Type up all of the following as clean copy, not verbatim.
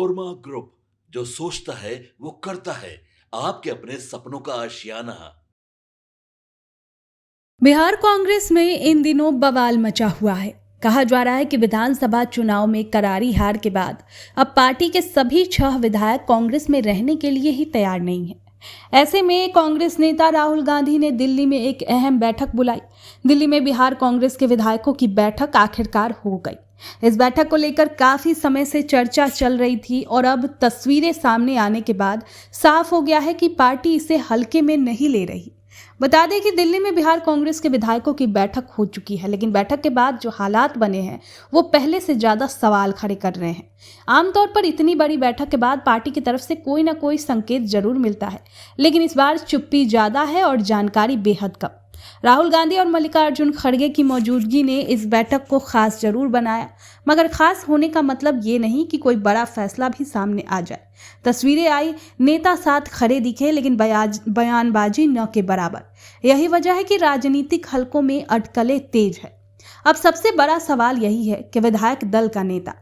Panorama group, जो सोचता है वो करता है। आपके अपने सपनों का आशियाना। बिहार कांग्रेस में इन दिनों बवाल मचा हुआ है। कहा जा रहा है कि विधानसभा चुनाव में करारी हार के बाद अब पार्टी के सभी 6 विधायक कांग्रेस में रहने के लिए ही तैयार नहीं हैं। ऐसे में कांग्रेस नेता राहुल गांधी ने दिल्ली में एक अहम बैठक बुलाई। दिल्ली में बिहार कांग्रेस के विधायकों की बैठक आखिरकार हो गई। इस बैठक को लेकर काफी समय से चर्चा चल रही थी और अब तस्वीरें सामने आने के बाद साफ हो गया है कि पार्टी इसे हल्के में नहीं ले रही। बता दें कि दिल्ली में बिहार कांग्रेस के विधायकों की बैठक हो चुकी है, लेकिन बैठक के बाद जो हालात बने हैं वो पहले से ज्यादा सवाल खड़े कर रहे हैं। आमतौर पर इतनी बड़ी बैठक के बाद पार्टी की तरफ से कोई ना कोई संकेत जरूर मिलता है, लेकिन इस बार चुप्पी ज्यादा है और जानकारी बेहद कम। राहुल गांधी और मल्लिकार्जुन खड़गे की मौजूदगी ने इस बैठक को खास जरूर बनाया, मगर खास होने का मतलब ये नहीं कि कोई बड़ा फैसला भी सामने आ जाए। तस्वीरें आई, नेता साथ खड़े दिखे, लेकिन बयानबाजी न के बराबर। यही वजह है कि राजनीतिक हलकों में अटकलें तेज है। अब सबसे बड़ा सवाल यही है कि विधायक दल का नेता,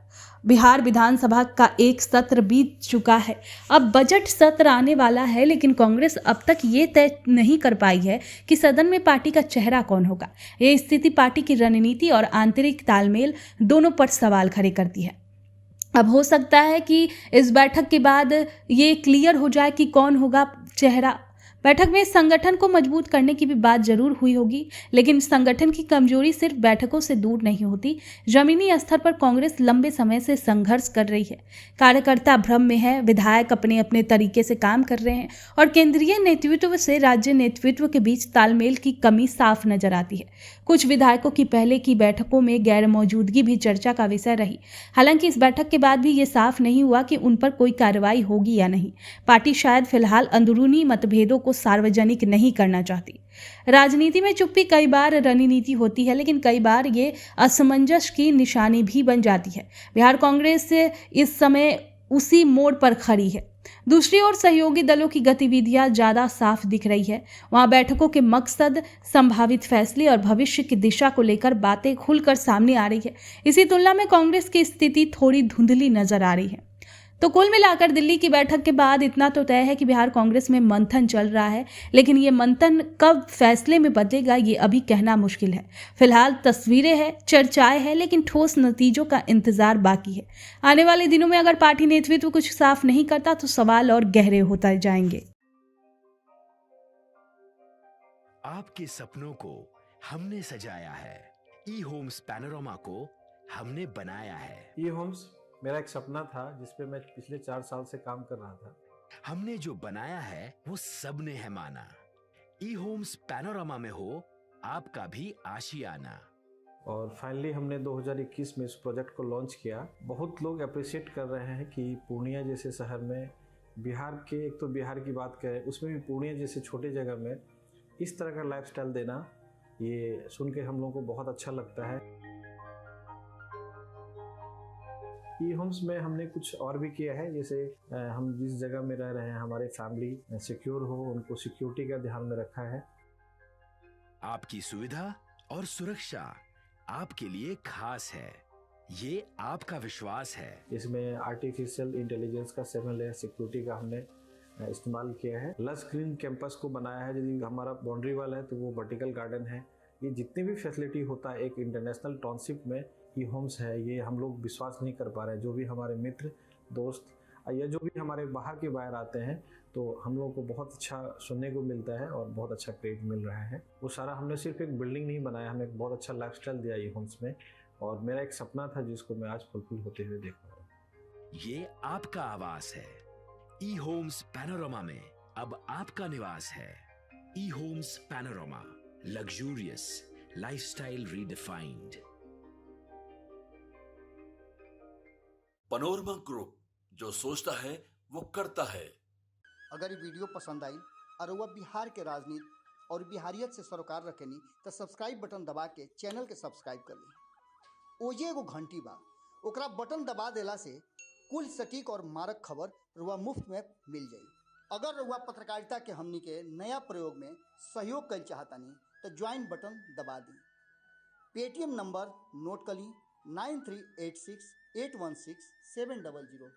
बिहार विधानसभा का एक सत्र बीत चुका है, अब बजट सत्र आने वाला है, लेकिन कांग्रेस अब तक ये तय नहीं कर पाई है कि सदन में पार्टी का चेहरा कौन होगा। ये स्थिति पार्टी की रणनीति और आंतरिक तालमेल दोनों पर सवाल खड़े करती है। अब हो सकता है कि इस बैठक के बाद ये क्लियर हो जाए कि कौन होगा चेहरा। बैठक में संगठन को मजबूत करने की भी बात जरूर हुई होगी, लेकिन संगठन की कमजोरी सिर्फ बैठकों से दूर नहीं होती। जमीनी स्तर पर कांग्रेस लंबे समय से संघर्ष कर रही है। कार्यकर्ता भ्रम में है, विधायक अपने अपने तरीके से काम कर रहे हैं और केंद्रीय नेतृत्व से राज्य नेतृत्व के बीच तालमेल की कमी साफ नजर आती है। कुछ विधायकों की पहले की बैठकों में गैर मौजूदगी भी चर्चा का विषय रही। हालांकि इस बैठक के बाद भी ये साफ नहीं हुआ कि उन पर कोई कार्रवाई होगी या नहीं। पार्टी शायद फिलहाल अंदरूनी मतभेदों को सार्वजनिक नहीं करना चाहती। राजनीति में चुप्पी कई बार रणनीति होती है, लेकिन कई बार ये असमंजस की निशानी भी बन जाती है। बिहार कांग्रेस इस समय उसी मोड़ पर खड़ी है। दूसरी ओर सहयोगी दलों की गतिविधियां ज्यादा साफ दिख रही है। वहां बैठकों के मकसद, संभावित फैसले और भविष्य की दिशा को लेकर बातें खुलकर सामने आ रही है। इसी तुलना में कांग्रेस की स्थिति थोड़ी धुंधली नजर आ रही है। तो कुल मिलाकर दिल्ली की बैठक के बाद इतना तो तय है कि बिहार कांग्रेस में मंथन चल रहा है, लेकिन ये मंथन कब फैसले में बदलेगा ये अभी कहना मुश्किल है। फिलहाल तस्वीरें हैं, चर्चाएं हैं, लेकिन ठोस नतीजों का इंतजार बाकी है। आने वाले दिनों में अगर पार्टी नेतृत्व कुछ साफ नहीं करता तो सवाल और गहरे होते जाएंगे। आपके सपनों को हमने सजाया है, ई होम्स पैनोरमा को हमने बनाया है। ई होम्स मेरा एक सपना था जिस पे मैं पिछले 4 साल से काम कर रहा था। हमने जो बनाया है वो सबने है माना। ई होम्स पैनोरमा में हो आपका भी आशियाना। और फाइनली हमने 2021 में इस प्रोजेक्ट को लॉन्च किया। बहुत लोग अप्रिशिएट कर रहे हैं कि पूर्णिया जैसे शहर में, बिहार के, एक तो बिहार की बात करें उसमें भी पूर्णिया जैसे छोटे जगह में इस तरह का लाइफस्टाइल देना, ये सुन के हम लोगों को बहुत अच्छा लगता है। ई होम्स में हमने कुछ और भी किया है, जैसे हम जिस जगह में रह रहे हैं हमारे फैमिली सिक्योर हो, उनको सिक्योरिटी का ध्यान में रखा है। आपकी सुविधा और सुरक्षा आपके लिए खास है, ये आपका विश्वास है। इसमें आर्टिफिशियल इंटेलिजेंस का 7 लेयर सिक्योरिटी का हमने इस्तेमाल किया है। लस ग्रीन कैंपस को बनाया है। यदि हमारा बाउंड्री वाल है तो वो वर्टिकल गार्डन है। ये जितनी भी फैसिलिटी होता है एक इंटरनेशनल टाउनशिप में ई होम्स है, ये हम लोग विश्वास नहीं कर पा रहे हैं। जो भी हमारे मित्र, दोस्त या जो भी हमारे बाहर के बाहर आते हैं तो हम लोगों को बहुत अच्छा सुनने को मिलता है और बहुत अच्छा क्रेडिट मिल रहा है। वो सारा हमने सिर्फ एक बिल्डिंग नहीं बनाया, हमें एक बहुत अच्छा लाइफस्टाइल दिया ई होम्स में, और मेरा एक सपना था जिसको मैं आज फुलफिल होते हुए देख रहा हूँ। ये आपका आवास है। ई होम्स पैनोरमा में अब आपका निवास है। E Homes Panorama, luxurious lifestyle redefined. Panorama group, जो सोचता है वो करता है। अगर ये वीडियो पसंद आई और वह बिहार के राजनीति और बिहारियत से सरोकार रखेनी तो सब्सक्राइब बटन दबा के चैनल के सब्सक्राइब कर ली। ओजे एगो घंटी बा, ओकरा बटन दबा देला से कुल सटीक और मारक खबर रुआ मुफ्त में मिल जाई। अगर रुआ पत्रकारिता के हमनी के नया प्रयोग में सहयोग कर चाहतानी तो ज्वाइन बटन दबा दी। पेटीएम नंबर नोट कर ली 9386816700।